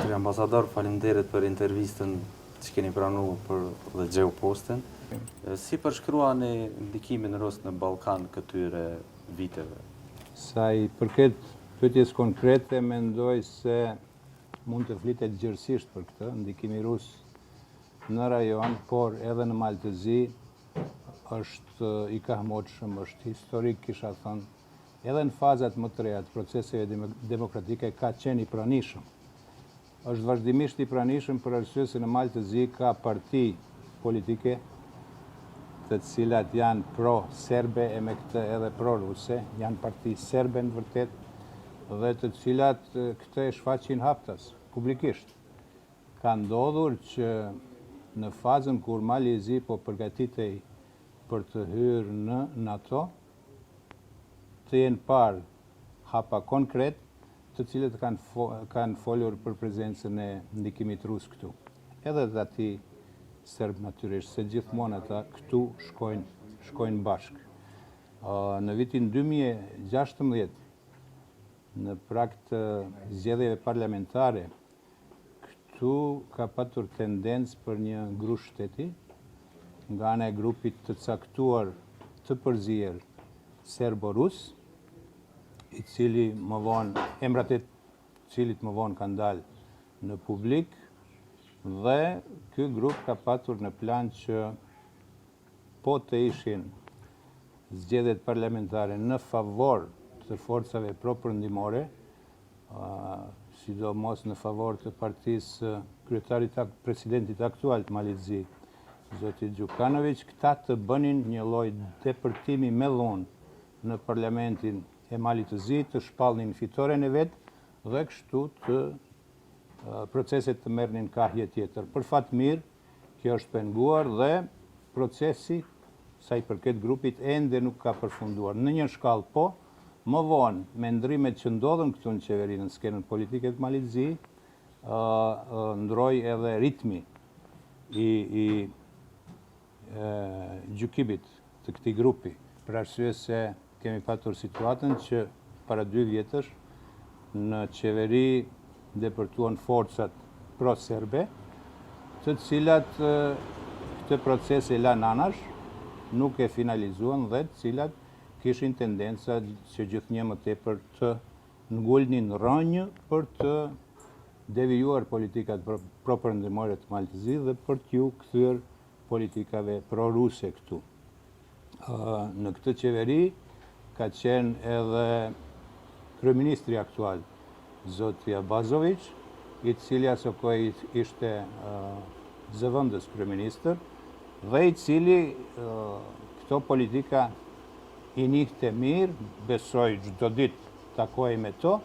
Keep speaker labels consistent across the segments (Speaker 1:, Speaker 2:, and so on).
Speaker 1: Zotri ambasador, faleminderit për intervistën që keni pranuar për dhe Gjeopostin. Si përshkruani ndikimin rus në Ballkan këtyre viteve?
Speaker 2: Sa i përket pyetjes konkrete, mendoj se mund të flitet gjërësisht për këtë, ndikimi rus në rajon, por edhe në Maltëzi është i kahmoqshëm, është historik, kisha thënë, edhe në fazat më të reja të proceseve demokratike ka qenë i pranishëm. Është vazhdimisht i pranishëm për arsye se në Maltëzi ka parti politike të cilat janë pro-serbe e me këtë edhe pro-ruse, janë parti serbe në vërtet, dhe të cilat këtë e shfaqin haptas, publikisht. Ka ndodhur që në fazën kur Malezi po përgatitej për të hyrë në NATO, të jenë parë hapa konkret, të cilët kanë folur për prezencën e ndikimit rus këtu. Edhe dhe ati serb natyrisht, se gjithmonë ata këtu shkojnë bashkë. Në vitin 2016, në prag të zgjedhjeve parlamentare, këtu ka patur tendencë për një grush shteti, nga ana e grupit të caktuar të përzier serbo-rus, i cili më vonë, emrat e cilit më vonë kanë dalë në publik, dhe ky grup ka patur në plan që po të ishin zgjedhjet parlamentare në favor të forcave pro-perëndimore, sidomos në favor të partisë presidentit aktual të Malezi, zoti Gjukanović, këta të bënin një lloj depërtimi me dhunë në parlamentin e Malit të Zi, të shpallnin fitoren e vet dhe kështu të proceset të merrnin kahje tjetër. Për fat mirë, kjo është penguar dhe procesi, sa i përket grupit, ende nuk ka përfunduar. Në një shkallë po, më vonë, me ndrimet që ndodhen këtu në qeverinë, në skenën politike të Malit të Zi, ndroi edhe ritmi i gjykimit të këtij grupi, për arsye se kemi patur situatën që para 2 vjetësh në qeveri depërtuan forcat pro-serbe, të cilat këtë proces e lanë anash, nuk e finalizuan dhe të cilat kishin tendenca që gjithnjë më tepër të ngulnin rrënjë për të devijuar politikat pro-perëndimore të Maltëzi dhe për t'ju kthyer politikave pro-ruse këtu. Në këtë qeveri ka qenë edhe kryeministri aktual, zoti Abazović, i cili aso kohë ishte zëvendës kryeministër, dhe i cili këto politika i njihte mirë, besoj çdo ditë takohej me to,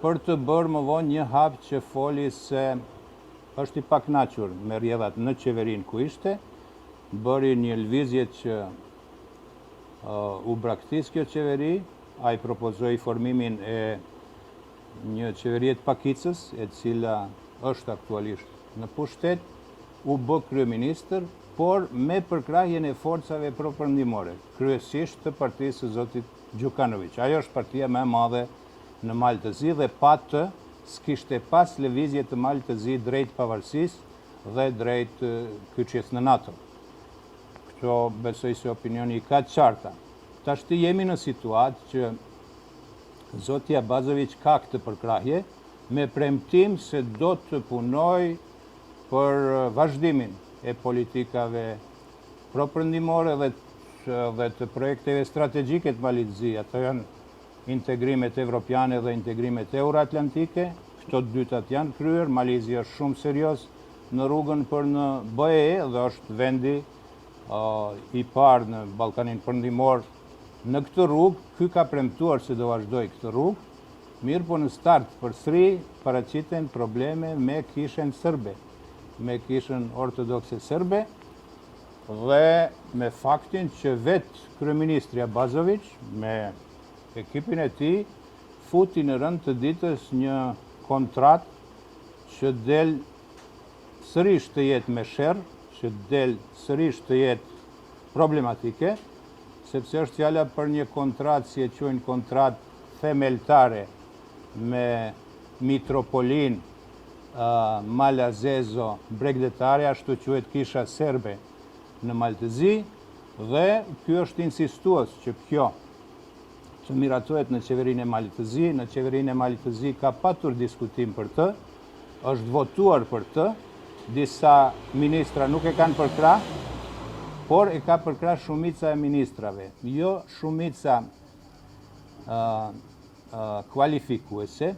Speaker 2: për të bërë më vonë një hap që foli se është i pakënaqur me rrjedhat në qeverinë ku ishte, bëri një lëvizje që u braktis kjo qeveri, ai propozoi formimin e një qeverie të pakicës, e cila është aktualisht në pushtet, u bë kryeministër, por me përkrahjen e forcave pro-perëndimore, kryesisht të partisë së zotit Gjukanović. Ajo është partia më e madhe në Malë të Zi dhe s'kishte pas lëvizje të Malë të Zi drejt pavarësisë dhe drejt kyçjes në NATO. Këto besoj se opinioni ka të qarta. Tashti jemi në situatë që zoti Abazović ka këtë përkrahje me premtim se do të punoj për vazhdimin e politikave pro-perëndimore dhe të projekteve strategjike të Malit të Zi. Ato janë integrimet evropiane dhe integrimet euroatlantike. Këto të dytat janë kryer. Malezi është shumë serioz në rrugën për në BE dhe është vendi i parë në Ballkanin Perëndimor në këtë rrugë. Ky ka premtuar se do vazhdoj këtë rrugë, mirë po në start përsëri paraqiten probleme me kishën serbe, me kishën ortodokse serbe dhe me faktin që vetë kryeministri Abazović me ekipin e tij futi në rënd të ditës një kontratë që del sërish të jetë me sherr, që del sërish të jetë problematike, sepse është fjala për një kontratë, si e quajnë kontratë themeltare me Mitropolin Malja Zezo Bregdetaria, ashtu quhet kisha serbe në Maltëzi, dhe ky është insistues që kjo që miratohet në qeverinë e Malit të Zi. Në qeverinë e Malit të Zi ka patur diskutim për të, është votuar për të, disa ministra nuk e kanë përkrah, por e ka përkrah shumica e ministrave. Jo shumica kualifikuese,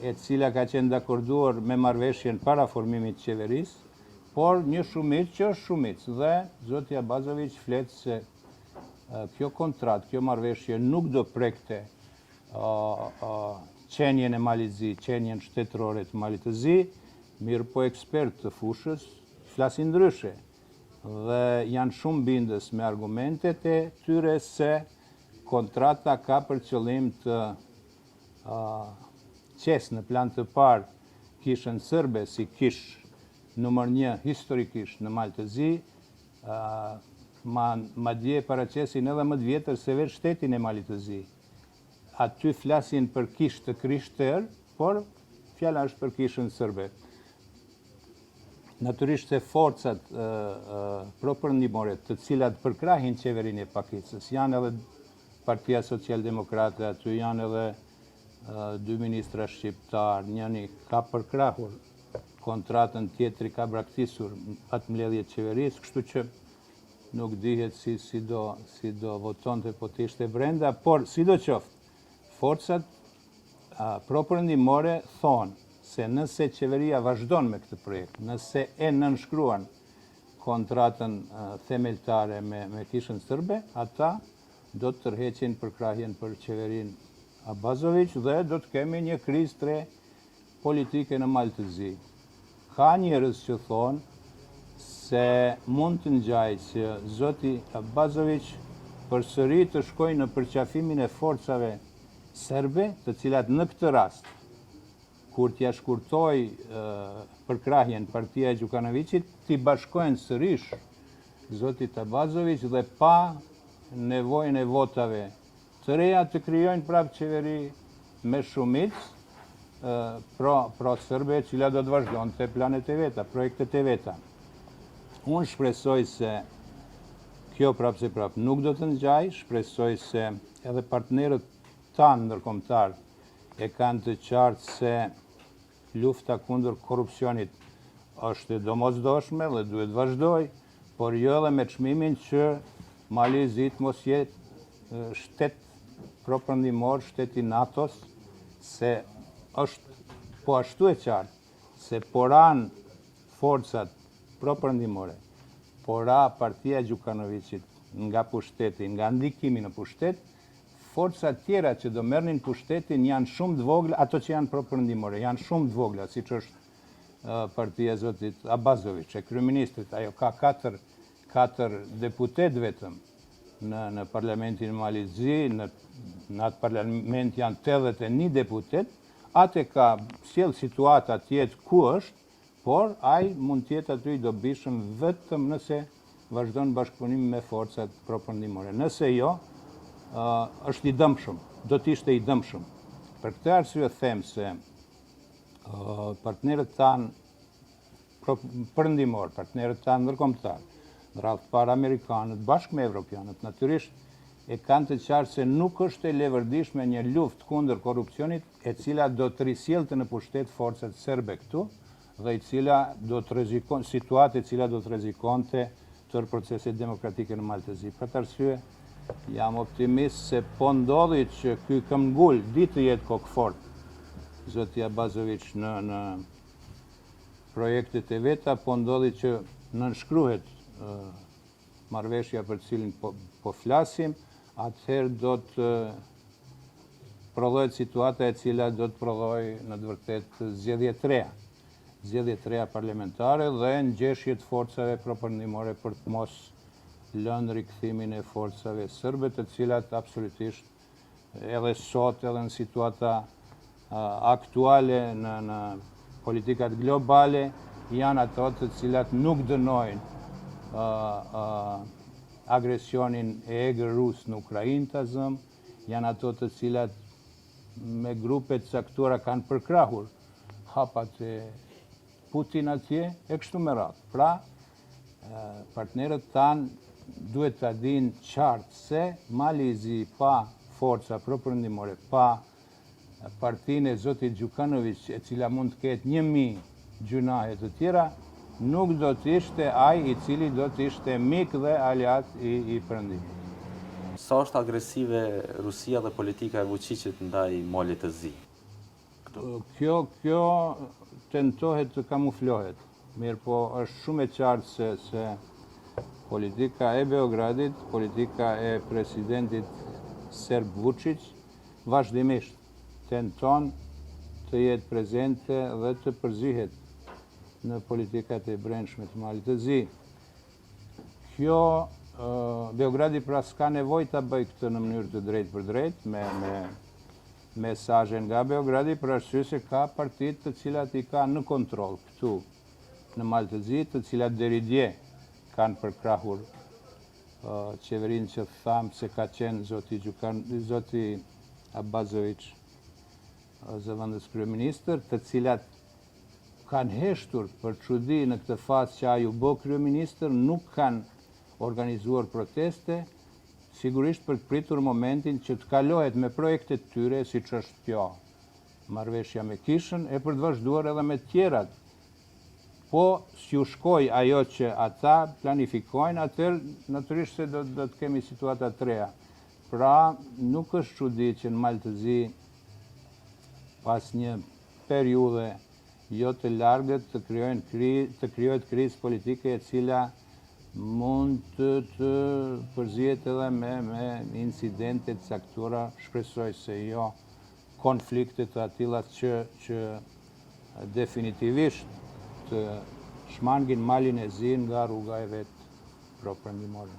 Speaker 2: e cila ka qenë dakorduar me marrëveshjen para formimit të qeverisë, por një shumicë që është shumicë. Dhe zoti Abazović flet se kjo kontrat, kjo marrëveshje nuk do prekte qenjen e Malit të Zi, qenjen shtetërore të Malit të Zi, mirë po ekspert të fushës flasin ndryshe dhe janë shumë bindës me argumentet e tyre se kontrata ka për qëllim të qes në plan të parë kishën sërbe si kishë numër 1 historikisht në Malë të Zi, ma dje paraqesin edhe më të vjetër se vetë shtetin e Malit të Zi. Aty flasin për kishë të krishterë, por fjala është për kishën sërbe. Natyrisht se forcat propërndimore të cilat përkrahin qeverinë e Pakicës, janë edhe Partia Social-Demokrate, aty janë edhe 2 ministra shqiptar, njëni ka përkrahur kontratën, tjetri ka braktisur atë mbledhje të qeverisë, kështu që nuk dihet si do votonte po të ishte brenda, por sidoqoftë, forcat propërndimore thonë se nëse qeveria vazhdon me këtë projekt, nëse e nënshkruan kontratën themeltare me kishën sërbe, ata do të tërheqin përkrahjen për qeverinë Abazović dhe do të kemi një krizë tre politike në Malë të Zi. Ka njerëz që thonë se mund të ngjajë që zoti Abazović përsëri të shkojë në përqafimin e forcave serbe, të cilat në këtë rast, kur t'ja shkurtoi përkrahjen Partia e Gjukanovićit, t'i bashkojnë sërish zotit Abazović dhe pa nevojën e votave të reja të krijojnë prapë qeveri me shumicë pro-sërbe, cila do të vazhdonte planet e veta, projektet e veta. Unë shpresoj se kjo prapë nuk do të ngjaj, shpresoj se edhe partnerët tanë ndërkombëtar e kanë të qartë se lufta kundër korrupsionit është e domosdoshme dhe duhet vazhdoj, por jo edhe me çmimin që Mali i Zit mos jetë shtet propërndimor, shteti NATO-s, se është po ashtu e qartë se poran forcat propërndimore, pora Partia e Gjukanovićit nga pushteti, nga ndikimi në pushtet, forcat tjera që do merrnin pushtetin janë shumë të vogla, ato që janë propërndimore, janë shumë të vogla, siç është Partia e zotit Abazović, e kryeministrit, ajo ka 4 deputet vetëm në parlamentin Malit të Zi, në atë parlament janë 81 deputet, atë ka sjell situata tjetë ku është, por ai mund tjetë aty i dobishëm vetëm nëse vazhdon bashkëpunim me forcat propërndimore. Nëse jo, është i dëmshëm, do të ishte i dëmshëm. Për këtë arsye them se partnerët tanë përndimor, partnerët tanë ndërkombëtar, në radhë parë amerikanët bashkë me evropianët, natyrisht e kanë të qartë se nuk është e levërdishme një luftë kundër korrupsionit e cila do të risjellte në pushtet forcat serbe këtu dhe situatë e cila do të rrezikonte tërë proceset demokratike në Malë të Zi. Për këtë arsye, jam optimist se po ndodhi që ky këmbgul ditë të jetë kokëfort zoti Abazović në projektet e veta, po ndodhi që nënshkruhet marrëveshja për cilin po flasim, atëherë do të prodhohet situata e cila do të prodhojë në të vërtetë zgjedhje të reja parlamentare dhe ngjeshje të forcave propërndimore për të mos lënë rikthimin e forcave sërbe, të cilat absolutisht edhe sot edhe në situata aktuale në politikat globale janë ato të cilat nuk dënojnë agresionin e egër rus në Ukrainë të zëm, janë ato të cilat me grupe të caktuara kanë përkrahur hapat e Putin atje, e kështu me radhë. Pra, partnerët tanë duhet të dinë qartë se Mali i Zi pa forca propërndimore, pa partinë e Zotit Gjukanović, e cila mund të ketë 1000 gjunahe të tjera, nuk do të ishte ai i cili do të ishte mik dhe aliat i Perëndimit.
Speaker 1: Sa është agresive Rusia dhe politika e Vučićit ndaj Malit të Zi?
Speaker 2: Kjo tentohet të kamuflohet, mirë po është shumë e qartë se politika e Beogradit, politika e presidentit Serb Vučić, vazhdimisht tenton të jetë prezente dhe të përzihet në politikat e brendshme të Malit të Zi. Beogradi pra s'ka nevojë ta bëjë këtë në mënyrë të drejtë për drejtë, me mesazhe nga Beogradi, për arsye se ka partitë të cilat i ka në kontroll këtu në Mal të Zi, të cilat deri dje kanë përkrahur qeverinë që thamë se ka qenë zoti Abazović, zëvendës kryeministër, të cilat kanë heshtur për çudi në këtë fazë që ai u bë kryeministër, nuk kanë organizuar proteste, sigurisht për të pritur momentin që të kalohet me projektet tyre, siç është kjo marrëveshja me Kishën, e për të vazhduar edhe me tjerat. Po, si u shkoj ajo që ata planifikojnë, atëherë natyrisht se do të kemi situata të reja. Pra, nuk është çudi që në Mal të Zi, pas një periudhe jo të largët, të krijohet krizë politike e cila mund të përzihet edhe me incidente të caktuara, shpresoj se jo konflikte të atilla që definitivisht të shmangin Malin e Zi nga rruga e vet propërndimore.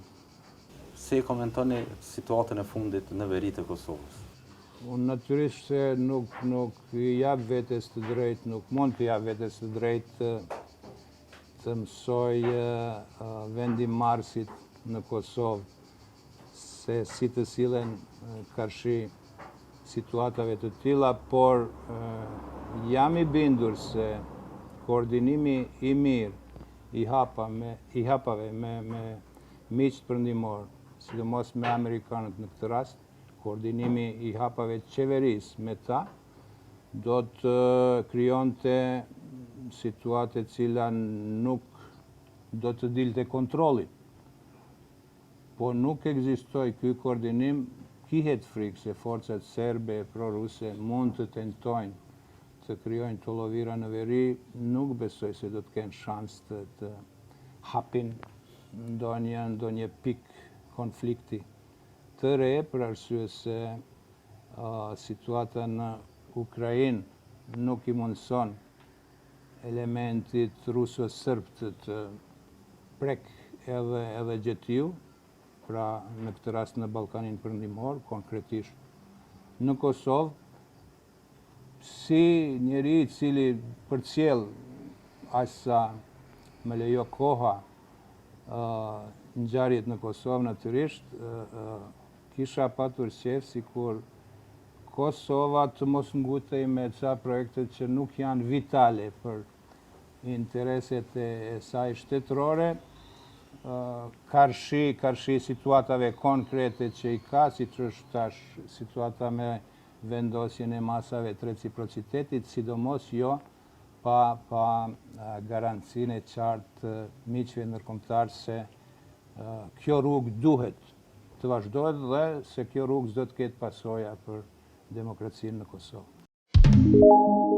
Speaker 1: Si e komentoni situatën e fundit në veri të Kosovës?
Speaker 2: Unë natyrisht se nuk i jap vetes të drejtë, nuk mund të jap vetes të drejtë të mësoj vendimarrësit në Kosovë se si të sillen karshi situatave të tilla, por jam i bindur se koordinimi i mirë i hapave me miqt perëndimor, sidomos me amerikanët në këtë rast, koordinimi i hapave të qeverisë me ta, do të krijonte situatë e cila nuk do të dilte kontrollit. Po nuk ekzistoi ky koordinim, kihet frikë se forcat serbe e pro-ruse mund të tentojnë të krijojnë tullovira në veri, nuk besoj se do të kenë shans të hapin ndonjë pikë konflikti të re, për arsye se situata në Ukrainë nuk i mundson elementit ruso-sërb të prek edhe gjetiu, pra në këtë rast në Ballkanin Perëndimor, konkretisht në Kosovë, si njeri i cili përcjell aq sa më lejo koha ngjarjet në Kosovë, natyrisht kisha patur qejf sikur Kosova të mos ngutej me ca projekte që nuk janë vitale për intereset e saj shtetërore, karshi situatave konkrete që i ka, siç është tash situata me vendosjen e masave të reciprocitetit, sidomos jo pa garancinë e qartë të miqve ndërkombëtar se kjo rrugë duhet të vazhdohet dhe se kjo rrugë s'do të ketë pasoja për demokracinë në Kosovë.